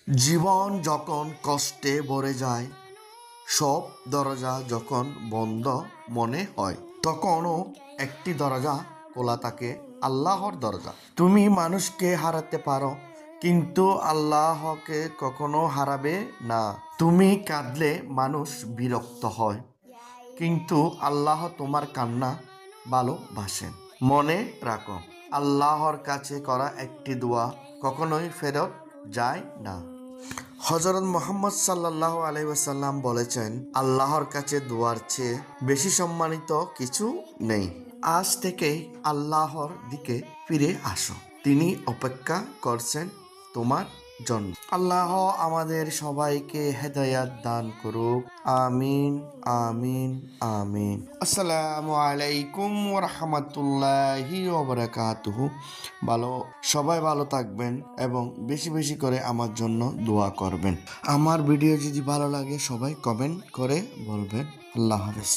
জীবন যখন কষ্টে ভরে যায়, সব দরজা যখন বন্ধ মনে হয়, তখনও একটি দরজা খোলা থাকে, আল্লাহর দরজা। তুমি মানুষকে হারাতে পারো, কিন্তু আল্লাহকে কখনো হারাবে না। তুমি কাঁদলে মানুষ বিরক্ত হয়, কিন্তু আল্লাহ তোমার কান্না ভালোবাসেন। মনে রাখো, আল্লাহর কাছে করা একটি দোয়া কখনোই ফেরত যায় না। হযরত মুহাম্মদ সাল্লাল্লাহু আলাইহি ওয়াসাল্লাম বলেছেন, আল্লাহর কাছে দোয়ার চেয়ে বেশি সম্মানিত কিছু নেই। আজ থেকেই আল্লাহর দিকে ফিরে আসো, তিনি অপেক্ষা করছেন তোমার জন্য। আল্লাহ আমাদের সবাইকে হেদায়াত দান করুক। আমিন আমিন আমিন। আসসালামু আলাইকুম ওয়া রাহমাতুল্লাহি ওয়া বারাকাতুহু। সবাই ভালো থাকবেন এবং বেশি বেশি করে আমার জন্য দোয়া করবেন। আমার ভিডিও যদি ভালো লাগে সবাই কমেন্ট করে বলবেন। আল্লাহ হাফেজ।